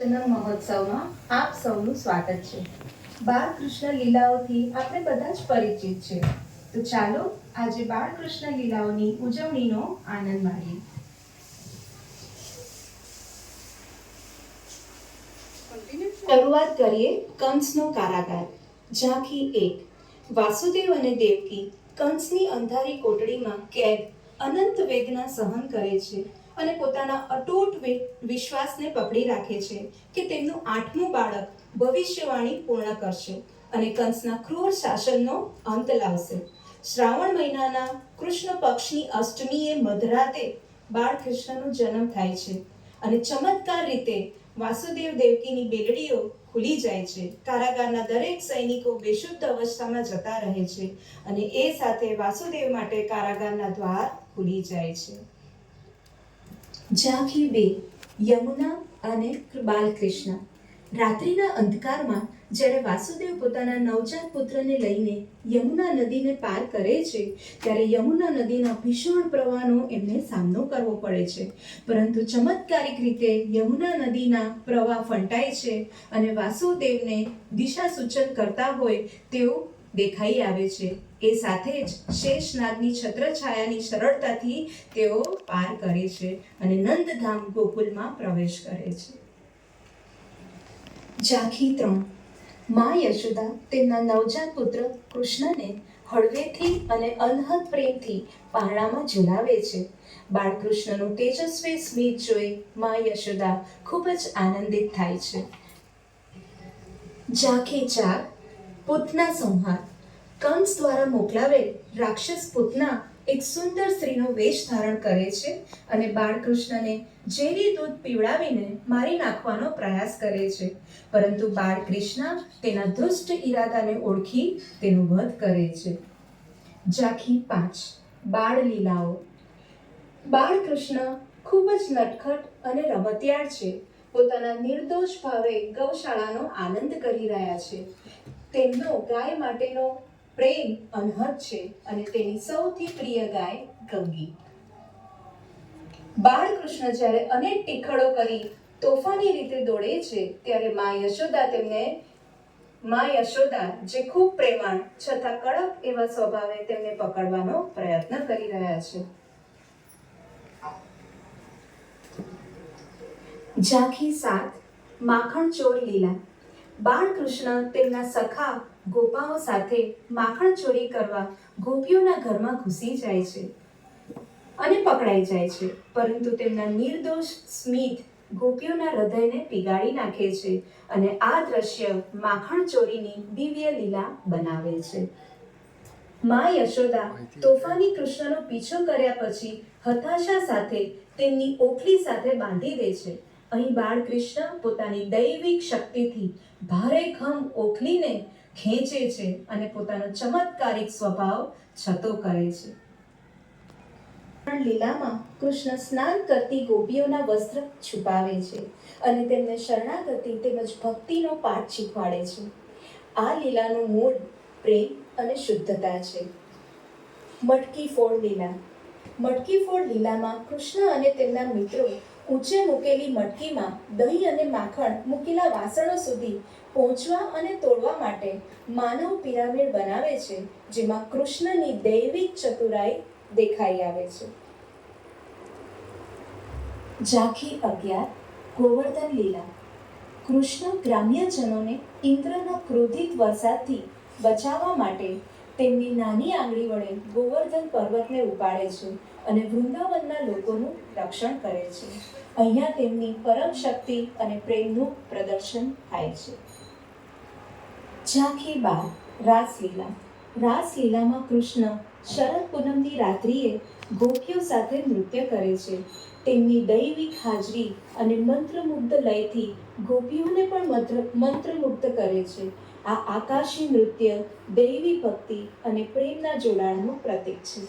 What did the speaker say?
જન્મ મહોત્સવમાં આપ સૌનું સ્વાગત છે। બાળકૃષ્ણ લીલાઓથી આપણે બધા જ પરિચિત છે, તો ચાલો આજે બાળકૃષ્ણ લીલાઓની ઉજવણીનો આનંદ માણીએ। શરૂઆત કરીએ કંસનો કારાગાર। ઝાંખી 1। વાસુદેવ અને દેવકી કંસની અંધારી કોટડીમાં કેદ અનંત વેદના સહન કરે છે અને પોતાના અતૂટ વિશ્વાસને પકડી રાખે છે કે તેમનું 8મું બાળક ભવિષ્યવાણી પૂર્ણ કરશે અને કંસના ક્રૂર શાસનનો અંત લાવશે। શ્રાવણ મહિનાના કૃષ્ણ પક્ષની અષ્ટમીએ મધરાતે બાળકૃષ્ણનો જન્મ થાય છે અને ચમત્કાર રીતે વાસુદેવ દેવકીની બેલડીઓ ખુલી જાય છે। કારાગારના દરેક સૈનિકો બેશુદ્ધ અવસ્થામાં જતા રહે છે અને એ સાથે વાસુદેવ માટે કારાગારના દ્વાર ખુલી જાય છે। ઝાંખી 2। યમુના અને બાલકૃષ્ણ। રાત્રિના અંધકારમાં જ્યારે વાસુદેવ પોતાના નવજાત પુત્રને લઈને યમુના નદીને પાર કરે છે ત્યારે યમુના નદીના ભીષણ પ્રવાહનો એમને સામનો કરવો પડે છે, પરંતુ ચમત્કારિક રીતે યમુના નદીના પ્રવાહ ફંટાય છે અને વાસુદેવને દિશા સૂચન કરતા હોય તેવું દેખાઈ આવે છે। એ સાથે જ શેષનાગની છત્રછાયાની સરળતાથી તેઓ પાર કરે છે અને નંદધામ ગોકુલમાં પ્રવેશ કરે છે। ઝાંખી 3। મા યશોદા તેમના નવજાત પુત્ર કૃષ્ણને હળવેથી અને અનહદ પ્રેમથી પારણામાં ઝુલાવે છે। બાળકૃષ્ણનું તેજસ્વી સ્મિત જોઈ મા યશોદા ખૂબ જ આનંદિત થાય છે। ઝાંખી 4। પૂતના સંહાર। કંસ દ્વારા મોકલાવેલ રાક્ષસ પૂતના એક સુંદર સ્ત્રીનો વેશ ધારણ કરે છે અને બાળકૃષ્ણને ઝેરી દૂધ પીવડાવીને મારી નાખવાનો પ્રયાસ કરે છે, પરંતુ બાળકૃષ્ણ તેના દુષ્ટ ઈરાદાને ઓળખી તેનો વધ કરે છે। ઝાંખી 5। બાળ લીલાઓ। બાળકૃષ્ણ ખૂબ જ નટખટ અને રમતિયાળ છે। પોતાના નિર્દોષ ભાવે ગૌશાળાનો આનંદ કરી રહ્યા છે। તેમનો ગાય માટેનો પ્રેમ અનહદ છે અને તેની સૌથી પ્રિય ગાય ગંગી। બાળકૃષ્ણ જ્યારે અનેક ટીખળો કરી તોફાની રીતે દોડે છે ત્યારે મા યશોદા જે ખૂબ પ્રેમાળ છતાં કડક એવા સ્વભાવે તેમને પકડવાનો પ્રયત્ન કરી રહ્યા છે। ઝાંખી 7। માખણ ચોર લીલા। બાળકૃષ્ણ તેમના સખા ગોપાઓ સાથે માખણ ચોરી કરવા ગોપીઓના ઘરમાં ઘૂસી જાય છે અને પકડાઈ જાય છે, પરંતુ તેમના નિર્દોષ સ્મિત ગોપીઓના હૃદયને પીગાળી નાખે છે અને આ દ્રશ્ય માખણ ચોરીની દિવ્ય લીલા બનાવે છે। મા યશોદા તોફાની કૃષ્ણનો પીછો કર્યા પછી હતાશા સાથે તેમની ઓખલી સાથે બાંધી દે છે। અહીં બાળકૃષ્ણ પોતાની દૈવિક શક્તિથી ભારેખમ ઓખલીને ખેંચે છે અને પોતાનો ચમત્કારિક સ્વભાવ છતો કરે છે। લીલામાં કૃષ્ણ સ્નાન કરતી ગોપીઓના વસ્ત્ર છુપાવે છે અને તેમને શરણાગતિ તેમજ ભક્તિનો પાઠ શીખવાડે છે। આ લીલાનું મૂળ પ્રેમ અને શુદ્ધતા છે। મટકી ફોડ લીલા। મટકી ફોડ લીલામાં કૃષ્ણ અને તેમના મિત્રો ઊંચે મૂકેલી મટકીમાં દહીં અને માખણ મૂકેલા વાસણો સુધી પહોંચવા અને તોડવા માટે માનવ પિરામિડ બનાવે છે, જેમાં કૃષ્ણની દૈવિક ચતુરાઈ દેખાઈ આવે છે। ઝાંખી 11। ગોવર્ધન લીલા। કૃષ્ણ ગ્રામ્યજનોને ઇન્દ્રના ક્રોધિત વરસાદથી બચાવવા માટે તેમની નાની આંગળી વડે ગોવર્ધન પર્વતને ઉપાડે છે અને વૃંદાવનના લોકોનું રક્ષણ કરે છે। અહીંયા તેમની પરમ શક્તિ અને પ્રેમનું પ્રદર્શન થાય છે। ઝાંખી 12। રાસલીલા। રાસલીલામાં કૃષ્ણ શરદ પૂનમની રાત્રિએ ગોપીઓ સાથે નૃત્ય કરે છે। તેમની દૈવિક હાજરી અને મંત્રમુગ્ધ લયથી ગોપીઓને પણ મંત્રમુગ્ધ કરે છે। આ આકાશી નૃત્ય દૈવી ભક્તિ અને પ્રેમના જોડાણનું પ્રતીક છે।